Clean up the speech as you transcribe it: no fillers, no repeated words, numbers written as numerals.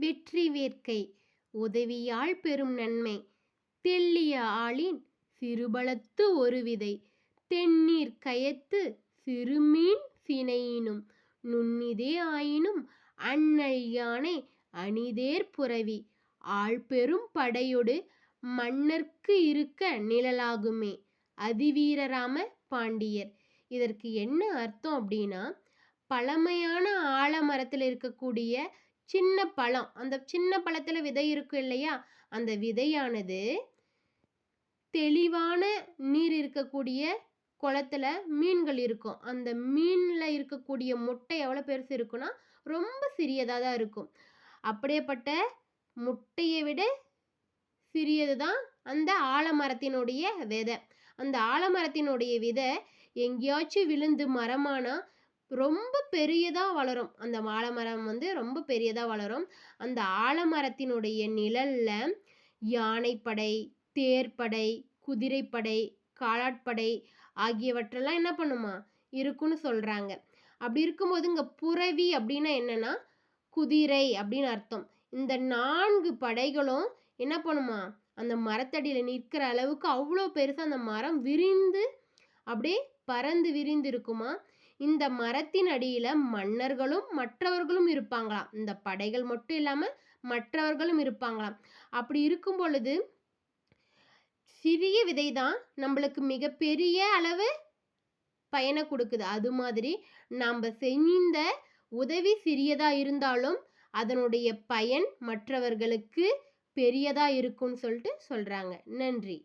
வெற்றி வேட்கை உதவியால் பெரும் நன்மை தெள்ளிய ஆளின் சிறுபலத்து ஒரு விதை தென்னீர் கயத்து சிறுமீன் சினையினும் நுண்ணிதே ஆயினும் அண்ணல் யானை அணிதேர் புரவி ஆள்பெரும் படையொடு மன்னர்க்கு இருக்க நிழலாகுமே. அதிவீரராம பாண்டியர். இதற்கு என்ன அர்த்தம் அப்படின்னா, பழமையான ஆலமரத்தில் இருக்கக்கூடிய சின்ன பழம், அந்த சின்ன பழத்துல விதை இருக்கும் இல்லையா, அந்த விதையானது தெளிவான நீர் இருக்கக்கூடிய குளத்துல மீன்கள் இருக்கும். அந்த மீன்ல இருக்கக்கூடிய முட்டை எவ்வளவு பெருசு இருக்குன்னா ரொம்ப சிறியதா தான் இருக்கும். அப்படியேப்பட்ட முட்டையை விட சிறியது தான் அந்த ஆலமரத்தினுடைய விதை. அந்த ஆலமரத்தினுடைய விதை எங்கேயாச்சும் விழுந்து மரமானா ரொம்ப பெரியதா வளரும். அந்த ஆலமரம் ரொம்ப பெரியதா வளரும். அந்த ஆலமரத்தினுடைய நிழல்ல யானைப்படை, தேர்ப்படை, குதிரைப்படை, காலாட்படை ஆகியவற்றெல்லாம் என்ன பண்ணுமா இருக்குன்னு சொல்றாங்க. அப்படி இருக்கும்போது இங்க புரவி அப்படின்னா என்னன்னா குதிரை அப்படின்னு அர்த்தம். இந்த 4 படைகளும் என்ன பண்ணுமா அந்த மரத்தடியில நிற்கிற அளவுக்கு அவ்வளோ பெருசா அந்த மரம் விரிந்து அப்படியே பறந்து விரிந்து இருக்குமா. இந்த மரத்தின் அடியில மன்னர்களும் மற்றவர்களும் இருப்பாங்களாம். இந்த படைகள் மட்டும் இல்லாம மற்றவர்களும் இருப்பாங்களாம். அப்படி இருக்கும் பொழுது சிறிய விதை தான் நம்மளுக்கு மிகப்பெரிய அளவு பயனை கொடுக்குது. அது மாதிரி நம்ம செய்த உதவி சிறியதா இருந்தாலும் அதனுடைய பயன் மற்றவர்களுக்கு பெரியதா இருக்கும்னு சொல்லிட்டு சொல்றாங்க. நன்றி.